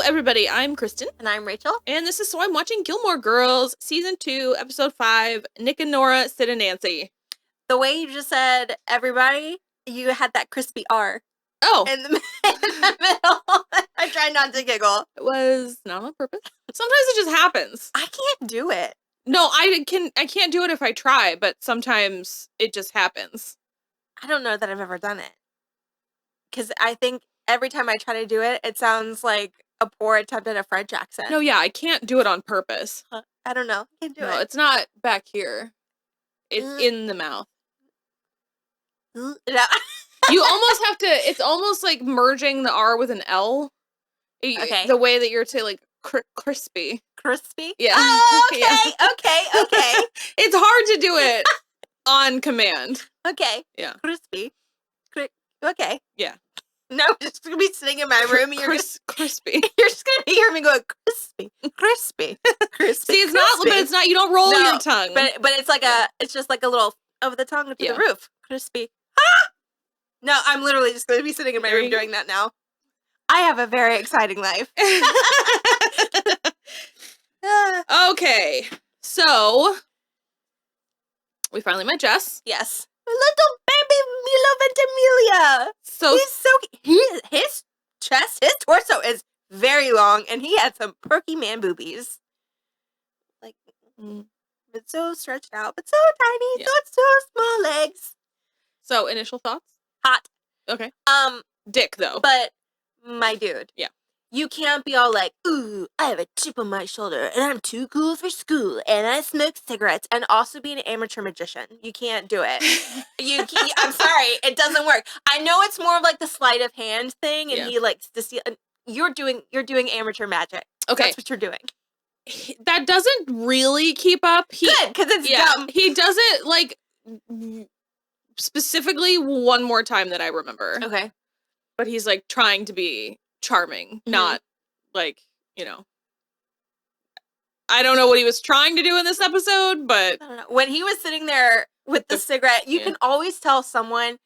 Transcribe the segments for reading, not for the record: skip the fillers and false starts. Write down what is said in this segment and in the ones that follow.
everybody, I'm Kristen. And I'm Rachel. And this is So I'm Watching Gilmore Girls, Season 2, Episode 5, Nick and Nora, Sid and Nancy. The way you just said everybody, you had that crispy R. Oh. In the middle. I tried not to giggle. It was not on purpose. Sometimes it just happens. I can't do it. No, I can't do it if I try, but sometimes it just happens. I don't know that I've ever done it. Because I think every time I try to do it, it sounds like a poor attempt at a French accent. No, yeah, I can't do it on purpose. I don't know. I can't do it. No, it's not back here. It's in the mouth. No. You almost have to, it's almost like merging the R with an L. Okay. The way that you're saying, like, crispy. Crispy? Yeah. Oh, okay, Yeah. okay. It's hard to do it on command. Okay. Yeah. Crispy. Okay. Yeah. No, I'm just going to be sitting in my room and crispy. You're just going to hear me going, crispy. See, it's not, but it's not, you don't roll your tongue. But it's like it's just like a little over the tongue to the roof. Crispy. Ah! No, I'm literally just going to be sitting in my room doing that now. I have a very exciting life. Okay, so we finally met Jess. Yes. Little baby Milo Ventimiglia. So his chest, his torso is very long, and he had some perky man boobies. Like, but so stretched out, but so tiny, so small legs. So initial thoughts? Hot. Okay. Dick though. But my dude. Yeah. You can't be all like, ooh, I have a chip on my shoulder, and I'm too cool for school, and I smoke cigarettes, and also be an amateur magician. You can't do it. I'm sorry, it doesn't work. I know it's more of like the sleight of hand thing, and he likes to see. You're doing amateur magic. Okay, that's what you're doing. That doesn't really keep up. Good, because it's dumb. He does it like specifically one more time that I remember. Okay, but he's like trying to be charming, not like, I don't know what he was trying to do in this episode, but I don't know. When he was sitting there with the cigarette, you can always tell someone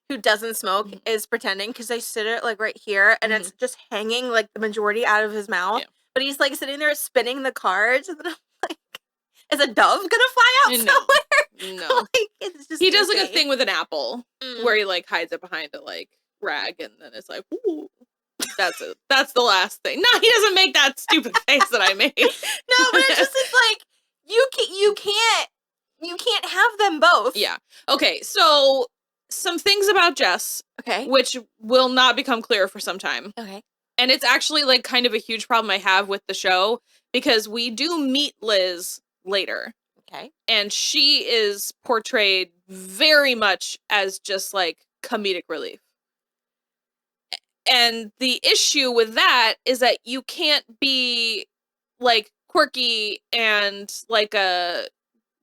who doesn't smoke is pretending, because they sit it like right here, and it's just hanging like the majority out of his mouth. But he's like sitting there spinning the cards, and then I'm like, is a dove gonna fly out somewhere? No. Like, it's just he does like a thing with an apple where he like hides it behind a like rag, and then it's like, ooh. That's the last thing. No, he doesn't make that stupid face that I made. No, but it's like you can't have them both. Yeah. Okay, so some things about Jess. Okay. Which will not become clear for some time. Okay. And it's actually like kind of a huge problem I have with the show, because we do meet Liz later. Okay. And she is portrayed very much as just like comedic relief. And the issue with that is that you can't be like quirky and like a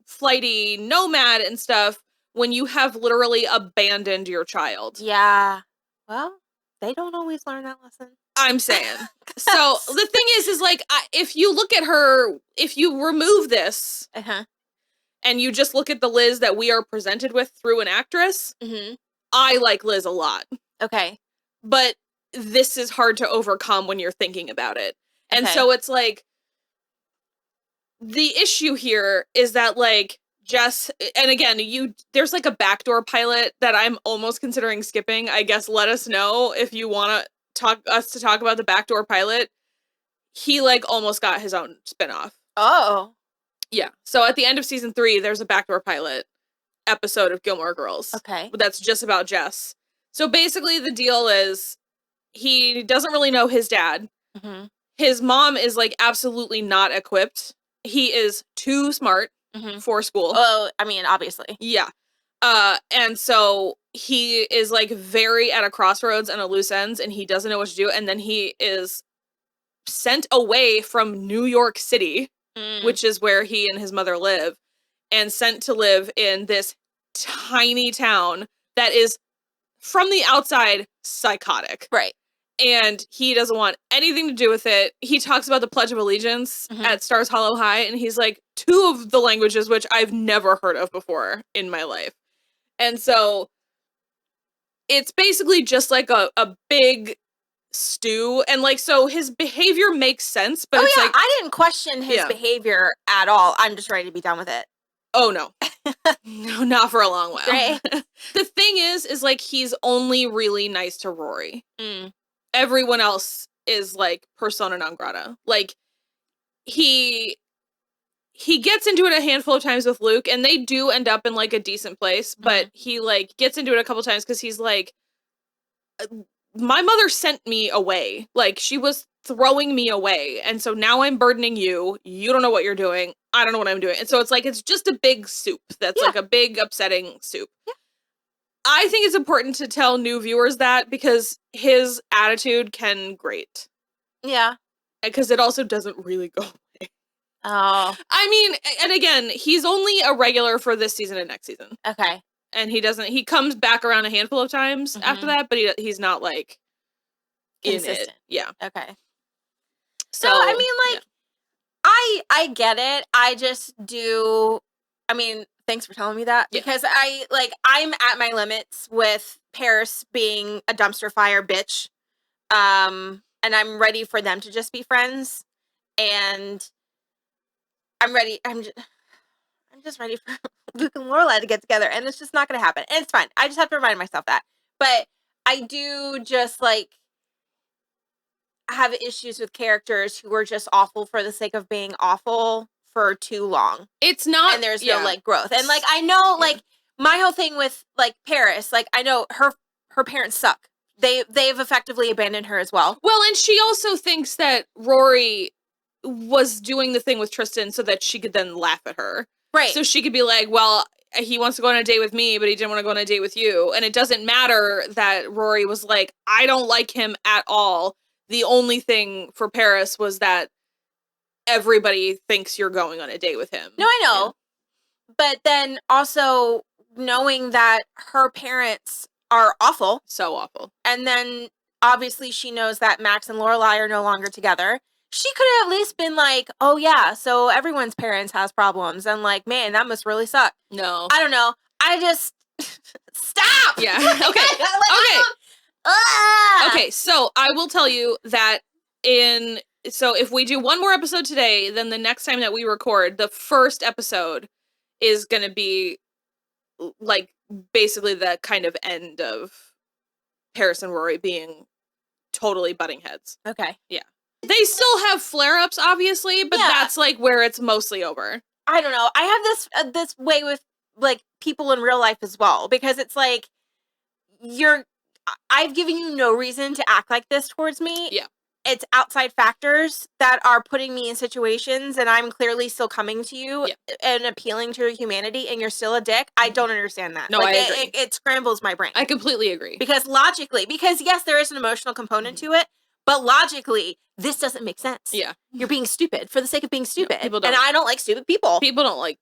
flighty nomad and stuff when you have literally abandoned your child. Yeah. Well, they don't always learn that lesson. I'm saying. So the thing is like, if you look at her, if you remove this and you just look at the Liz that we are presented with through an actress, I like Liz a lot. Okay. But this is hard to overcome when you're thinking about it. And so it's like, the issue here is that like Jess, and again, there's like a backdoor pilot that I'm almost considering skipping. I guess let us know if you want to talk about the backdoor pilot. He like almost got his own spinoff. Oh. Yeah. So at the end of season 3, there's a backdoor pilot episode of Gilmore Girls. Okay. That's just about Jess. So basically the deal is, he doesn't really know his dad. His mom is like absolutely not equipped. He is too smart for school. Oh, I mean, obviously. Yeah. And so he is like very at a crossroads and a loose ends, and he doesn't know what to do. And then he is sent away from New York City, which is where he and his mother live, and sent to live in this tiny town that is, from the outside, psychotic. Right. And he doesn't want anything to do with it. He talks about the Pledge of Allegiance at Stars Hollow High, and he's like, 2 of the languages which I've never heard of before in my life. And so it's basically just like a big stew, and like, so his behavior makes sense, but it's like, I didn't question his behavior at all. I'm just ready to be done with it. oh no. No, not for a long while. Right. The thing is like, he's only really nice to Rory. Everyone else is like persona non grata. Like, he gets into it a handful of times with Luke, and they do end up in like a decent place, but he like gets into it a couple times because he's like, my mother sent me away. Like, she was throwing me away, and so now I'm burdening you. You don't know what you're doing. I don't know what I'm doing. And so it's like, it's just a big soup. That's like a big upsetting soup. Yeah. I think it's important to tell new viewers that, because his attitude can grate. Yeah. Because it also doesn't really go away. Oh. I mean, and again, he's only a regular for this season and next season. Okay. And he comes back around a handful of times after that, but he's not like consistent. In it. Yeah. Okay. So, I mean, like, I get it. I just do. I mean, thanks for telling me that, because I'm at my limits with Paris being a dumpster fire bitch. And I'm ready for them to just be friends. And I'm ready. I'm just ready for Luke and Lorelai to get together, and it's just not going to happen. And it's fine. I just have to remind myself that. But I do just like have issues with characters who are just awful for the sake of being awful for too long. It's not, and there's no like growth. And like, I know like my whole thing with like Paris, like I know her parents suck. They've effectively abandoned her as well. Well, and she also thinks that Rory was doing the thing with Tristan so that she could then laugh at her. Right. So she could be like, well, he wants to go on a date with me, but he didn't want to go on a date with you. And it doesn't matter that Rory was like, I don't like him at all. The only thing for Paris was that everybody thinks you're going on a date with him. No, I know. Yeah. But then also knowing that her parents are awful. So awful. And then obviously she knows that Max and Lorelai are no longer together. She could have at least been like, oh yeah, so everyone's parents has problems. And like, man, that must really suck. No. I don't know. I just... Stop! Yeah. Okay. Okay. Okay, so I will tell you that so if we do one more episode today, then the next time that we record, the first episode is going to be like basically the kind of end of Paris and Rory being totally butting heads. Okay. Yeah. They still have flare-ups, obviously, but that's like where it's mostly over. I don't know. I have this way with like people in real life as well, because it's like I've given you no reason to act like this towards me. Yeah. It's outside factors that are putting me in situations, and I'm clearly still coming to you and appealing to your humanity, and you're still a dick. I don't understand that. No, like, I agree. It scrambles my brain. I completely agree. Because yes, there is an emotional component to it, but logically, this doesn't make sense. Yeah. You're being stupid for the sake of being stupid. No, people don't. And I don't like stupid people. People don't like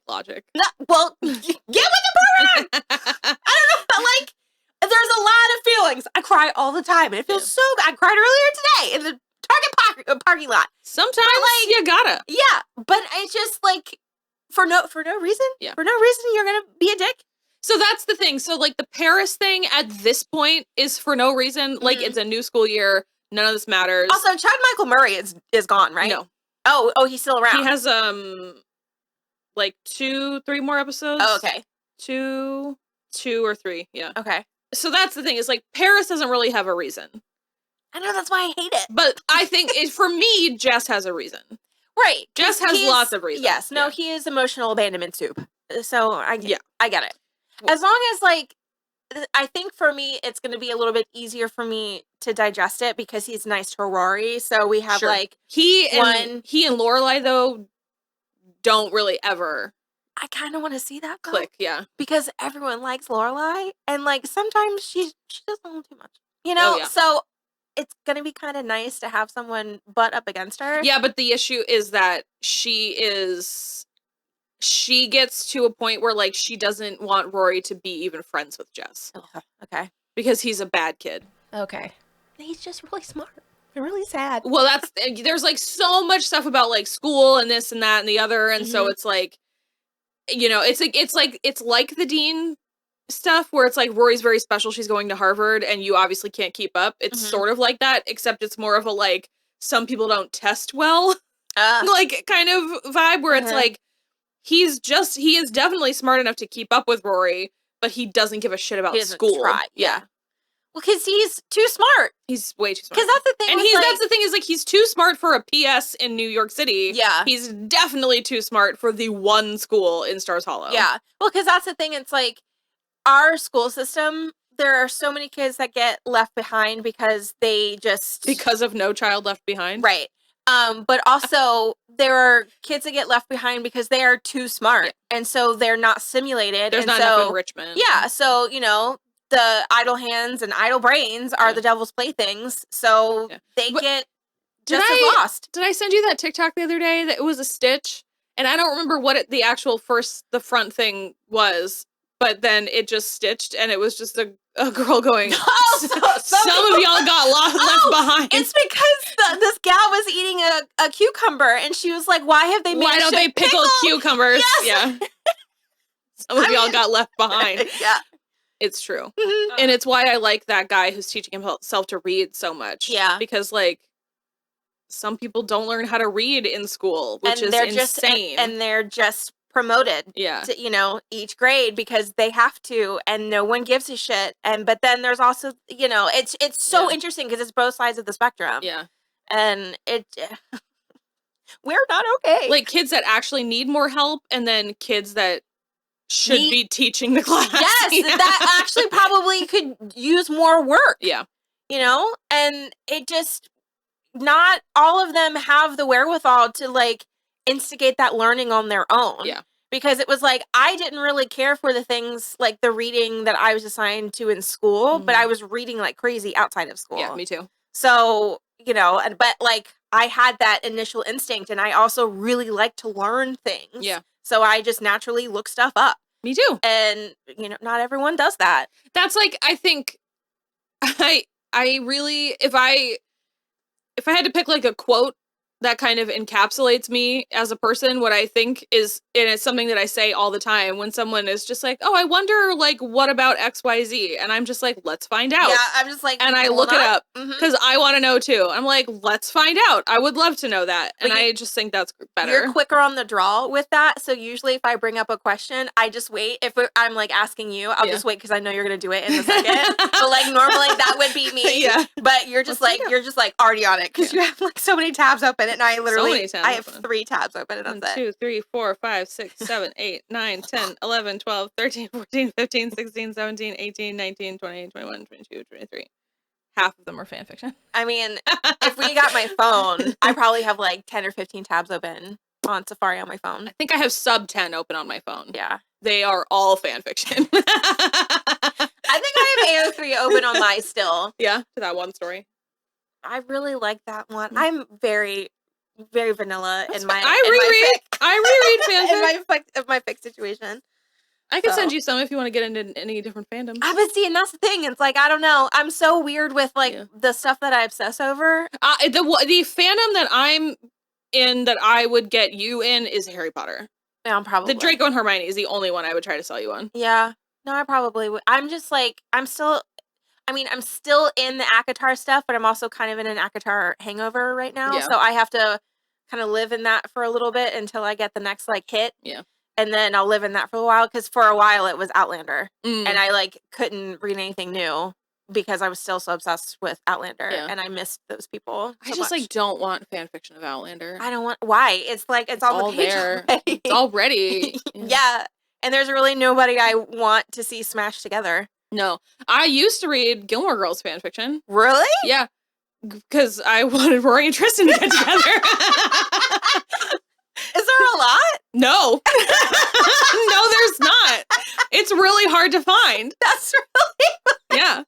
logic. No, well, get with the program! I don't know, but like, there's a lot of feelings. I cry all the time, and it feels so good. I cried earlier today in the Target parking lot. Sometimes like, you gotta. Yeah, but it's just like for no reason. Yeah. For no reason, you're gonna be a dick. So that's the thing. So like the Paris thing at this point is for no reason. Like it's a new school year. None of this matters. Also, Chad Michael Murray is gone, right? No. Oh, he's still around. He has like 2-3 more episodes. Oh, okay. Two or three. Yeah. Okay. So that's the thing, is like Paris doesn't really have a reason. I know, that's why I hate it. But I think for me, Jess has a reason. Right. Jess has lots of reasons. Yes. No, he is emotional abandonment soup. So I get it. As long as like, I think for me, it's going to be a little bit easier for me to digest it because he's nice to Rory. So we have like he and Lorelai though don't really ever. I kind of want to see that though, click, yeah, because everyone likes Lorelai, and like sometimes she doesn't want too much, you know. Oh, yeah. So it's gonna be kind of nice to have someone butt up against her. Yeah, but the issue is that she gets to a point where like she doesn't want Rory to be even friends with Jess. Oh, okay, because he's a bad kid. Okay, he's just really smart. Really sad. Well, there's like so much stuff about like school and this and that and the other, and so it's like. You know, it's like the Dean stuff where it's like Rory's very special, she's going to Harvard, and you obviously can't keep up. It's Mhm. sort of like that, except it's more of a like, some people don't test well, like kind of vibe where it's like, he is definitely smart enough to keep up with Rory, but he doesn't give a shit about He doesn't school. try. Yeah. Well, because he's too smart. He's way too smart. Because that's the thing. And with, like, that's the thing is like, he's too smart for a PS in New York City. Yeah. He's definitely too smart for the one school in Stars Hollow. Yeah. Well, because that's the thing. It's like our school system, there are so many kids that get left behind because they just... Because of No Child Left Behind. Right. But also there are kids that get left behind because they are too smart. Yeah. And so they're not simulated. There's and not enough enrichment. Yeah. So, you know, the idle hands and idle brains are the devil's playthings. So they get just as lost. Did I send you that TikTok the other day that it was a stitch? And I don't remember what the actual the front thing was, but then it just stitched and it was just a girl going, some of y'all got left behind. It's because this gal was eating a cucumber and she was like, why don't they pickle cucumbers? Yes! Yeah. Some of y'all got left behind. Yeah. It's true. Mm-hmm. And it's why I like that guy who's teaching himself to read so much. Yeah. Because, like, some people don't learn how to read in school, which is insane. And they're just promoted to, you know, each grade because they have to, and no one gives a shit. But then there's also, you know, it's so interesting because it's both sides of the spectrum. Yeah. And we're not okay. Like, kids that actually need more help, and then kids that should be teaching the class. Yes, that actually probably could use more work. Yeah. You know? And it just, not all of them have the wherewithal to, like, instigate that learning on their own. Yeah. Because it was like, I didn't really care for the things, like, the reading that I was assigned to in school, but I was reading like crazy outside of school. Yeah, me too. So, you know, but, like, I had that initial instinct, and I also really like to learn things. Yeah. So I just naturally look stuff up. Me too. And, you know, not everyone does that. That's like, I think, I really, if I had to pick like a quote that kind of encapsulates me as a person, what I think is, and it's something that I say all the time when someone is just like, oh, I wonder, like, what about XYZ? And I'm just like, let's find out. Yeah, I'm just like, and I look it up because I want to know too. I'm like, let's find out. I would love to know that. And I just think that's better. You're quicker on the draw with that. So usually if I bring up a question, I just wait. If I'm like asking you, I'll just wait because I know you're going to do it in a second. But like normally that would be me. Yeah. But you're just you're just already on it because you have like so many tabs open. And I literally, I have 3 tabs open and that's 1, 2, 3, 4, 5, 6, 7, 8, 9, 10, 11, 12, 13, 14, 15, 16, 17, 18, 19, 20, 21, 22, 23. Half of them are fan fiction. I mean, if we got my phone, I probably have like 10 or 15 tabs open on Safari on my phone. I think I have sub 10 open on my phone. Yeah. They are all fan fiction. I think I have AO3 open on my still. Yeah, to that one story. I really like that one. I'm very, very vanilla in my I reread fanfic in my fic situation. I can send you some if you want to get into any different fandoms. But see, and that's the thing. It's like, I don't know. I'm so weird with like the stuff that I obsess over. The fandom that I'm in that I would get you in is Harry Potter. Yeah, I'm probably. The Draco and Hermione is the only one I would try to sell you on. Yeah. No, I probably would. I'm just like, I'm still in the ACOTAR stuff, but I'm also kind of in an ACOTAR hangover right now. Yeah. So I have to kind of live in that for a little bit until I get the next like hit. Yeah. And then I'll live in that for a while because for a while it was Outlander. And I like couldn't read anything new because I was still so obsessed with Outlander and I missed those people. I just like don't want fan fiction of Outlander. I don't want why? It's like it's on the page there. Already. It's already. Yeah. And there's really nobody I want to see smashed together. No. I used to read Gilmore Girls fan fiction. Really? Yeah. Because I wanted Rory and Tristan to get together. Is there a lot? No. No, there's not. It's really hard to find. That's really funny. Yeah.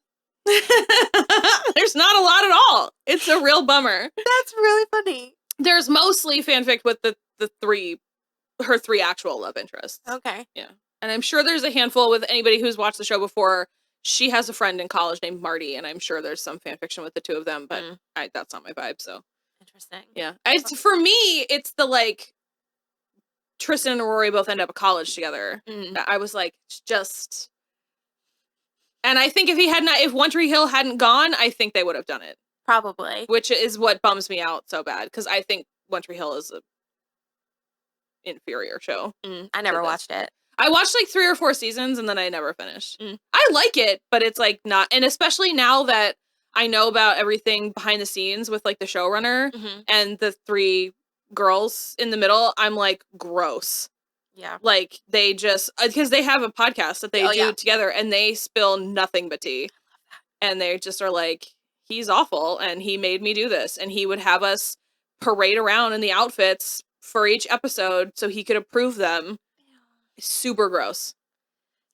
There's not a lot at all. It's a real bummer. That's really funny. There's mostly fanfic with her 3 actual love interests. Okay. Yeah. And I'm sure there's a handful with anybody who's watched the show before. She has a friend in college named Marty, and I'm sure there's some fanfiction with the 2 of them, but that's not my vibe, so. Interesting. Yeah. For me, it's the, like, Tristan and Rory both end up at college together. I was like, just And I think if One Tree Hill hadn't gone, I think they would have done it. Probably. Which is what bums me out so bad, because I think One Tree Hill is a inferior show. I never watched it. I watched like 3 or 4 seasons and then I never finished. I like it, but it's like not, and especially now that I know about everything behind the scenes with like the showrunner and the 3 girls in the middle, I'm like, gross. Yeah. Like they just, because they have a podcast that they do together and they spill nothing but tea. And they just are like, he's awful and he made me do this. And he would have us parade around in the outfits for each episode so he could approve them. Super gross.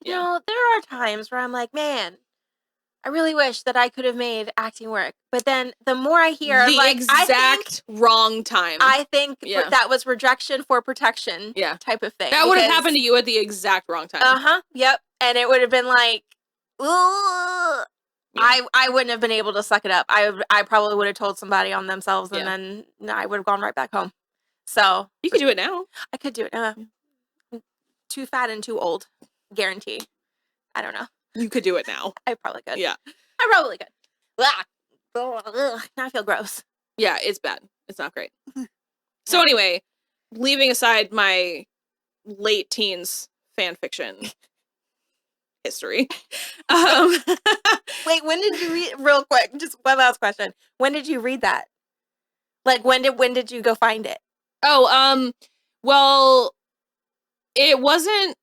You know, there are times where I'm like, man, I really wish that I could have made acting work. But then the more I hear, the like, exact wrong time. I think that was rejection for protection type of thing. That would have happened to you at the exact wrong time. Yep. And it would have been like, ugh. I wouldn't have been able to suck it up. I probably would have told somebody on themselves and then I would have gone right back home. So you could do it now. I could do it now. Too fat and too old. Guarantee. I don't know. You could do it now. I probably could. Yeah. I probably could. Ugh, now I feel gross. Yeah, it's bad. It's not great. So anyway, leaving aside my late teens fan fiction history. Wait, when did you read, real quick, just one last question. When did you read that? Like, when did you go find it? Oh, well, it wasn't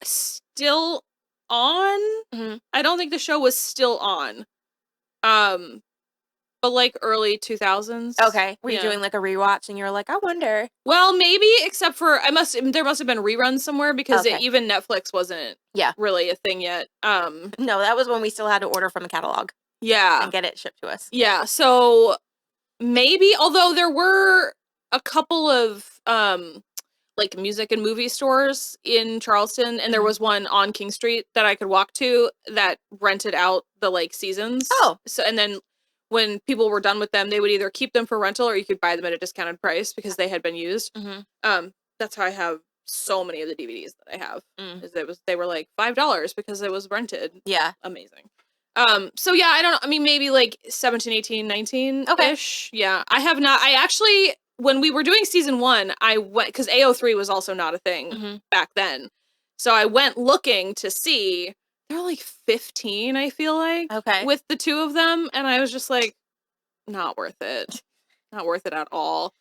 still on. I don't think the show was still on. But like early 2000s. Okay. Were you doing like a rewatch and you were like, I wonder? Well, maybe, except for there must have been reruns somewhere because even Netflix wasn't really a thing yet. No, that was when we still had to order from a catalog. Yeah. And get it shipped to us. Yeah. So maybe, although there were a couple of like music and movie stores in Charleston, and there was one on King Street that I could walk to that rented out the like seasons. Oh. So, and then when people were done with them, they would either keep them for rental or you could buy them at a discounted price because they had been used. That's how I have so many of the DVDs that I have. They were like $5 because it was rented. Yeah. Amazing. So yeah, I don't know. I mean, maybe like 17, 18, 19-ish. Okay. Yeah. I have not, I actually, when we were doing season 1, I went, because AO3 was also not a thing back then. So I went looking to see, they're like 15, I feel like. Okay. With the 2 of them. And I was just like, not worth it. Not worth it at all.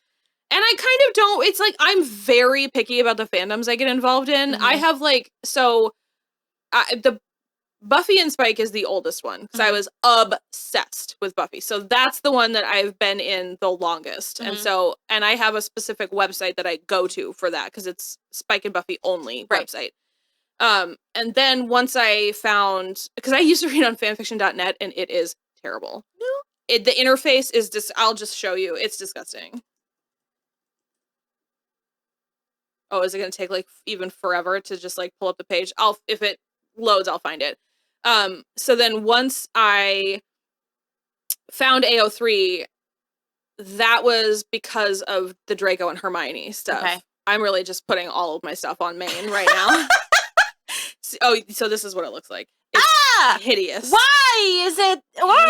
And I kind of don't, it's like, I'm very picky about the fandoms I get involved in. I have like, so, the Buffy and Spike is the oldest one, because I was obsessed with Buffy. So that's the one that I've been in the longest. And so, and I have a specific website that I go to for that, because it's Spike and Buffy only website. And then once I found, because I used to read on fanfiction.net and it is terrible. The interface is just, I'll just show you. It's disgusting. Oh, is it going to take like even forever to just like pull up the page? If it loads, I'll find it. So then once I found AO3, that was because of the Draco and Hermione stuff. Okay. I'm really just putting all of my stuff on main right now. So this is what it looks like. It's hideous. Why is it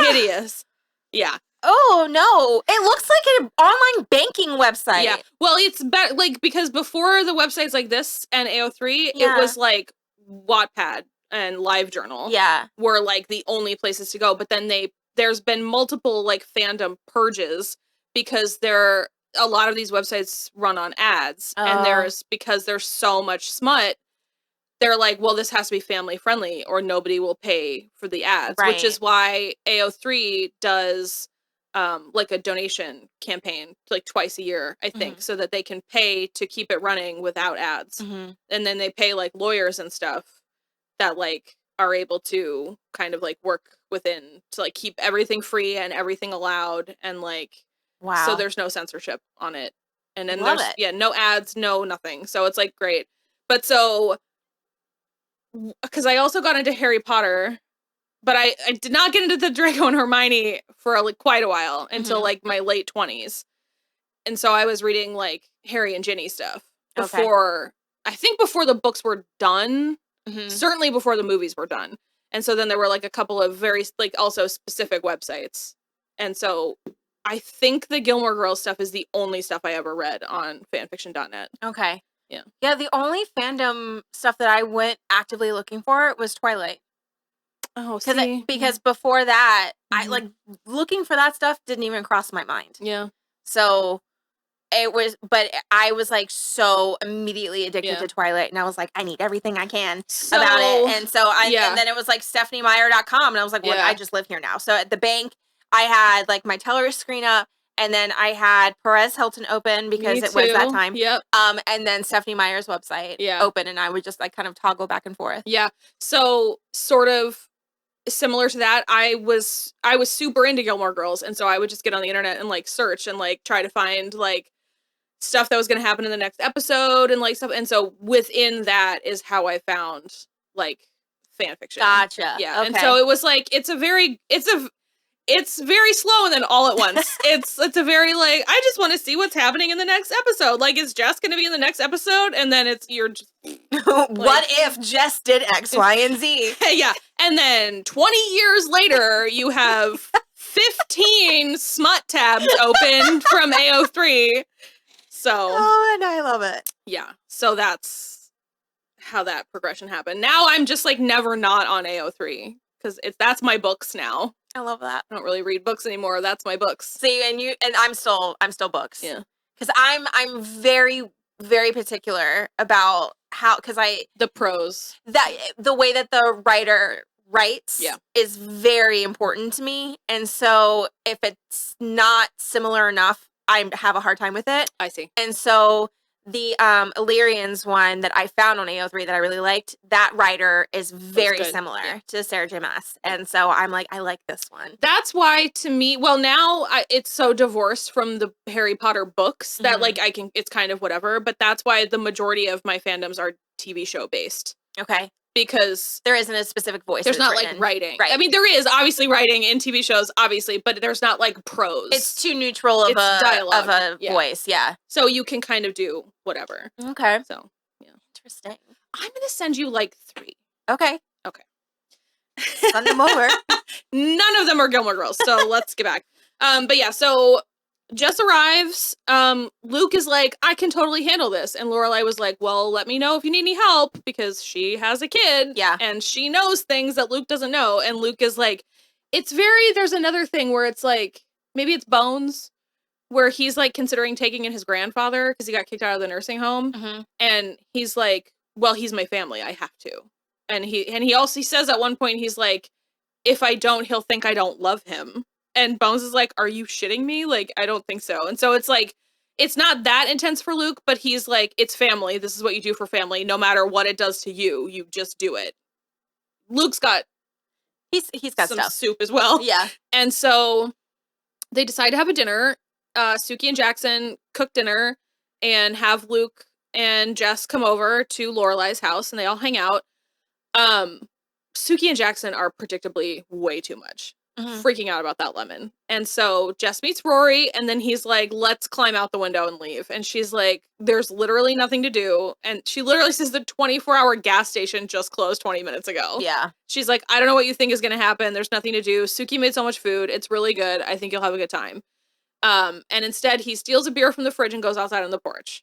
hideous? Yeah. Oh no! It looks like an online banking website. Yeah. Well, it's better, like, because before the websites like this and AO3, it was like Wattpad and LiveJournal. Yeah. Were like the only places to go. But then there's been multiple like fandom purges because a lot of these websites run on ads, and because there's so much smut. They're like, well, this has to be family friendly or nobody will pay for the ads, which is why AO3 does like a donation campaign like twice a year, I think, so that they can pay to keep it running without ads. And then they pay like lawyers and stuff that like are able to kind of like work within to like keep everything free and everything allowed and like, so there's no censorship on it. And then no ads, no nothing. So it's like great. But so, because I also got into Harry Potter, but I did not get into the Draco and Hermione for like quite a while until like my late 20s. And so I was reading like Harry and Ginny stuff before, I think before the books were done, certainly before the movies were done. And so then there were like a couple of very like also specific websites. And so I think the Gilmore Girls stuff is the only stuff I ever read on fanfiction.net. Okay. Yeah. Yeah, the only fandom stuff that I went actively looking for was Twilight. Oh, see? Because before that, I Mhm. like looking for that stuff didn't even cross my mind. Yeah. So it was, but I was like so immediately addicted to Twilight, and I was like, I need everything I can about it. And so and then it was like StephanieMeyer.com, and I was like, well, I just live here now. So at the bank, I had like my teller screen up, and then I had Perez Hilton open because it was that time. Yep. And then Stephanie Meyer's website open, and I would just like kind of toggle back and forth. Yeah. So sort of similar to that, I was super into Gilmore Girls, and so I would just get on the internet and like search and like try to find like stuff that was going to happen in the next episode and like stuff. And so within that is how I found like fan fiction. Gotcha. Yeah. Okay. And so it was like it's very slow and then all at once. it's a very like I just want to see what's happening in the next episode. Like is Jess going to be in the next episode? And then you're just what if Jess did X, Y, and Z? Yeah. And then 20 years later, you have 15 smut tabs open from AO3. So. Oh, and I love it. Yeah. So that's how that progression happened. Now I'm just like never not on AO3 because that's my books now. I love that. I don't really read books anymore. That's my books. See, and I'm still books. Yeah. Because I'm very, very particular about the prose. The way that the writer writes is very important to me. And so if it's not similar enough, I have a hard time with it. I see. And so the Illyrians one that I found on AO3 that I really liked, that writer is very similar to Sarah J. Maas. And so I'm like, I like this one. That's why to me, well now it's so divorced from the Harry Potter books that like it's kind of whatever, but that's why the majority of my fandoms are TV show based. Okay. Because there isn't a specific voice. There's not like writing. Right. I mean, there is obviously writing in TV shows, obviously, but there's not like prose. It's too neutral of a dialogue of a voice. Yeah. So you can kind of do whatever. Okay. So yeah. Interesting. I'm gonna send you like 3. Okay. Okay. Send them over. None of them are Gilmore Girls, so let's get back. But yeah, so Jess arrives. Luke is like, I can totally handle this. And Lorelai was like, well, let me know if you need any help because she has a kid. Yeah. And she knows things that Luke doesn't know. And Luke is like, there's another thing where it's like, maybe it's Bones, where he's like considering taking in his grandfather because he got kicked out of the nursing home. Mm-hmm. And he's like, well, he's my family. I have to. And he also says at one point, he's like, if I don't, he'll think I don't love him. And Bones is like, are you shitting me? Like, I don't think so. And so it's like, it's not that intense for Luke, but he's like, it's family. This is what you do for family. No matter what it does to you, you just do it. Luke's got he's got some stuff. soup as well. Yeah. And so they decide to have a dinner. Suki and Jackson cook dinner and have Luke and Jess come over to Lorelai's house and they all hang out. Suki and Jackson are predictably way too much. Freaking out about that lemon. And so Jess meets Rory and then he's like, let's climb out the window and leave. And she's like, there's literally nothing to do. And she literally says the 24-hour gas station just closed 20 minutes ago. Yeah. She's like, I don't know what you think is going to happen. There's nothing to do. Suki made so much food. It's really good. I think you'll have a good time. And instead he steals a beer from the fridge and goes outside on the porch.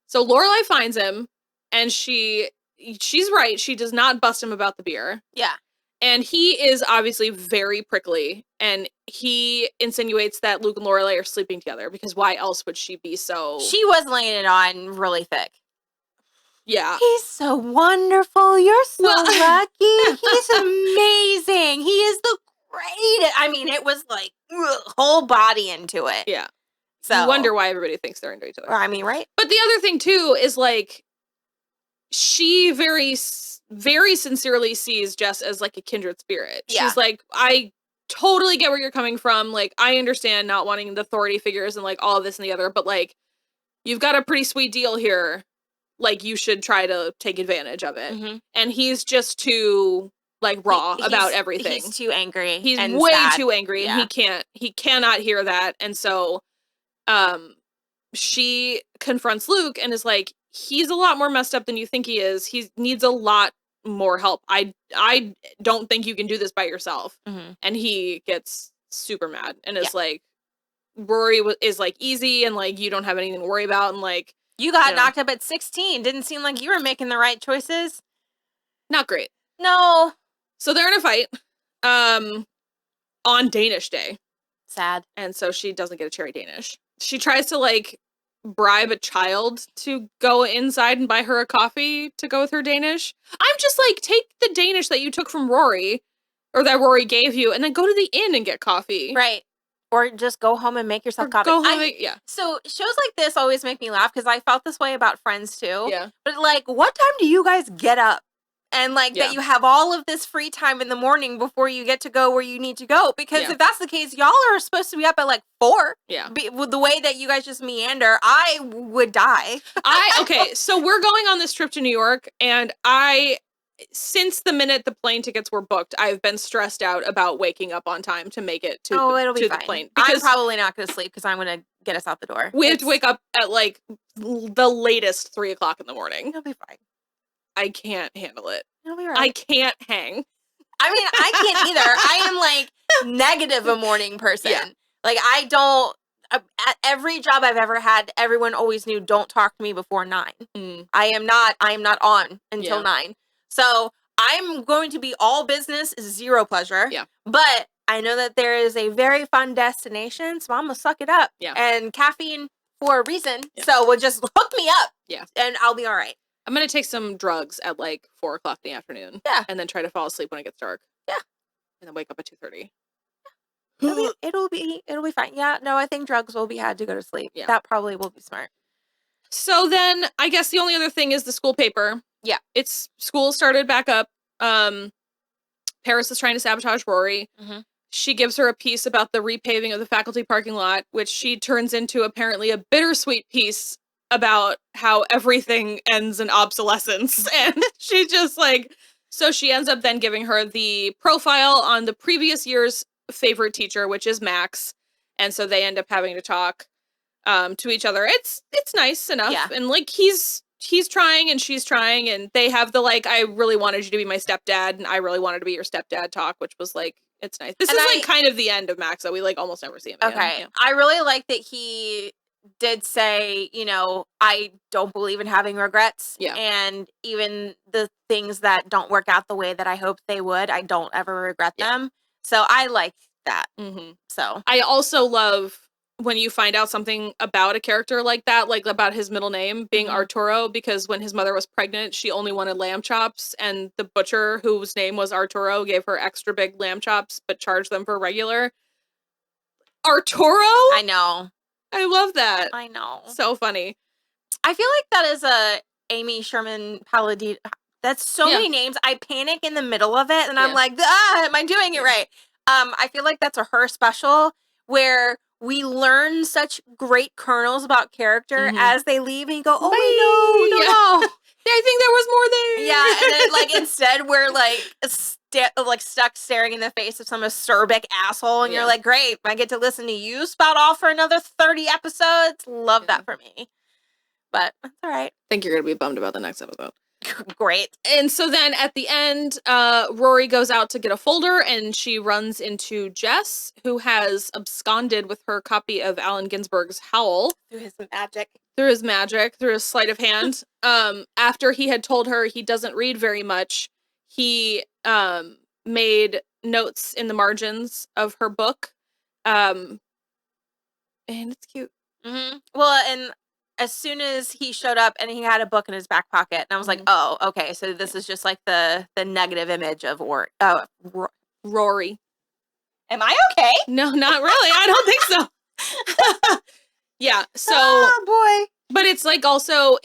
So Lorelai finds him and she's right. She does not bust him about the beer. Yeah. And he is obviously very prickly, and he insinuates that Luke and Lorelai are sleeping together, because why else would she be so... She was laying it on really thick. Yeah. He's so wonderful. You're so lucky. He's amazing. He is the greatest. I mean, it was like whole body into it. Yeah. So you wonder why everybody thinks they're into each other. I mean, right? But the other thing, too, is like, she very sincerely sees Jess as like a kindred spirit. Yeah. She's like, I totally get where you're coming from. Like, I understand not wanting the authority figures and like all of this and the other, but like, you've got a pretty sweet deal here. Like, you should try to take advantage of it. Mm-hmm. And he's just too like raw about everything. He's too angry. He's and way sad. too angry, and he cannot hear that. And so she confronts Luke and is like, he's a lot more messed up than you think he is. He needs a lot more help. I don't think you can do this by yourself. Mm-hmm. And he gets super mad and is like, Rory is like easy and like you don't have anything to worry about and like you got knocked up at 16. Didn't seem like you were making the right choices. Not great. No. So they're in a fight on Danish Day. Sad. And so she doesn't get a cherry Danish. She tries to like bribe a child to go inside and buy her a coffee to go with her Danish. I'm just like, take the Danish that you took from Rory or that Rory gave you and then go to the inn and get coffee. Right. Or just go home and make yourself coffee. Go home, yeah. So shows like this always make me laugh because I felt this way about Friends too. Yeah. But like, what time do you guys get up? And like that you have all of this free time in the morning before you get to go where you need to go. Because if that's the case, y'all are supposed to be up at like 4. Yeah. With the way that you guys just meander, I would die. Okay, so we're going on this trip to New York and since the minute the plane tickets were booked, I've been stressed out about waking up on time to make it to the plane. Because I'm probably not going to sleep because I'm going to get us out the door. We have to wake up at like the latest 3 o'clock in the morning. It'll be fine. I can't handle it. It'll be right. I can't hang. I mean, I can't either. I am like negative a morning person. Yeah. Like I don't, at every job I've ever had, everyone always knew don't talk to me before 9. I am not on until 9. So I'm going to be all business, 0 pleasure. Yeah. But I know that there is a very fun destination, so I'm going to suck it up. Yeah. And caffeine for a reason. Yeah. So we'll just hook me up. Yeah. And I'll be all right. I'm going to take some drugs at like 4 o'clock in the afternoon. Yeah. And then try to fall asleep when it gets dark. Yeah. And then wake up at 2:30. Yeah. It'll be fine. Yeah. No, I think drugs will be had to go to sleep. Yeah. That probably will be smart. So then I guess the only other thing is the school paper. Yeah. School started back up. Paris is trying to sabotage Rory. Mm-hmm. She gives her a piece about the repaving of the faculty parking lot, which she turns into apparently a bittersweet piece about how everything ends in obsolescence. And she just like, so she ends up then giving her the profile on the previous year's favorite teacher, which is Max. And so they end up having to talk to each other. It's nice enough. Yeah. And like he's trying and she's trying and they have the like, I really wanted you to be my stepdad and I really wanted to be your stepdad talk, which was like, it's nice. This is like kind of the end of Max, though. We like almost never see him again. Okay. Yeah. I really like that he did say, you know, I don't believe in having regrets. Yeah. And even the things that don't work out the way that I hoped they would, I don't ever regret them. So I like that. Mm-hmm. So I also love when you find out something about a character like that, like about his middle name being Arturo, because when his mother was pregnant, she only wanted lamb chops, and the butcher, whose name was Arturo, gave her extra big lamb chops, but charged them for regular. Arturo? I know. I love that. I know. So funny. I feel like that is a Amy Sherman-Palladino. That's so many names. I panic in the middle of it, and I'm like, am I doing it right? I feel like that's a her special where we learn such great kernels about character as they leave, and you go, oh, no. I think there was more there. Yeah, and then like instead we're like stuck staring in the face of some acerbic asshole, and you're like, great, I get to listen to you spout off for another 30 episodes. Love that for me. But that's all right. I think you're gonna be bummed about the next episode. Great. And so then at the end, Rory goes out to get a folder and she runs into Jess, who has absconded with her copy of Allen Ginsberg's Howl. Through his magic. Through his sleight of hand. After he had told her he doesn't read very much, he made notes in the margins of her book. And it's cute. Mm-hmm. Well, and as soon as he showed up and he had a book in his back pocket, and I was like, oh, okay, so this is just like the negative image of Rory. Am I okay? No, not really. I don't think so. Yeah, so oh boy. But it's like also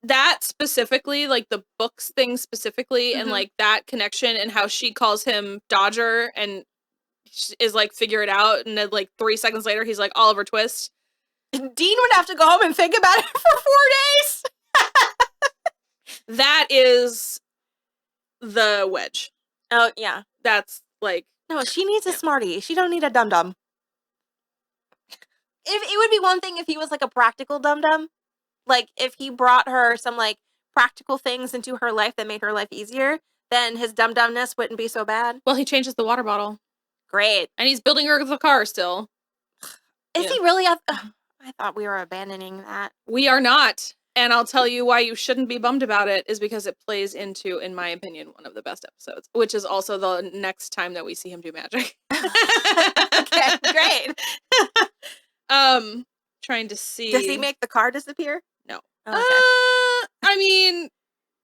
that specifically, like the books thing specifically, and like that connection and how she calls him Dodger and is like figure it out, and then like 3 seconds later he's like Oliver Twist. Dean would have to go home and think about it for 4 days. That is the wedge. Oh, yeah. That's like... No, she needs a smartie. She don't need a dum-dum. If it would be one thing if he was like a practical dum-dum. Like if he brought her some like practical things into her life that made her life easier, then his dumb-dumbness wouldn't be so bad. Well, he changes the water bottle. Great. And he's building her the car still. Is he really? I thought we were abandoning that. We are not. And I'll tell you why you shouldn't be bummed about it is because it plays into, in my opinion, one of the best episodes, which is also the next time that we see him do magic. Okay, great. Trying to see. Does he make the car disappear? No. Oh, okay. I mean,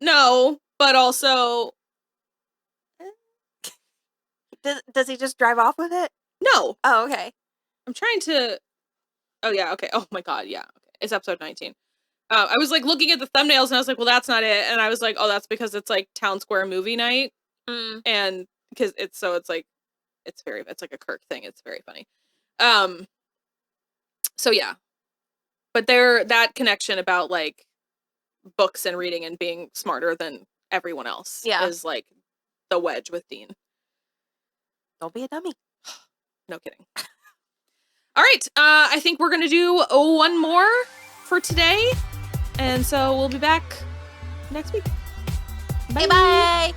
no, but also. Does he just drive off with it? No. Oh, okay. I'm trying to. Oh, yeah, okay. Oh, my God, yeah. Okay. It's episode 19. I was, like, looking at the thumbnails, and I was like, well, that's not it. And I was like, oh, that's because it's, like, Town Square movie night. And because it's like a Kirk thing. It's very funny. So, yeah. But that connection about, like, books and reading and being smarter than everyone else is, like, the wedge with Dean. Don't be a dummy. No kidding. All right. I think we're going to do one more for today. And so we'll be back next week. Bye. Bye.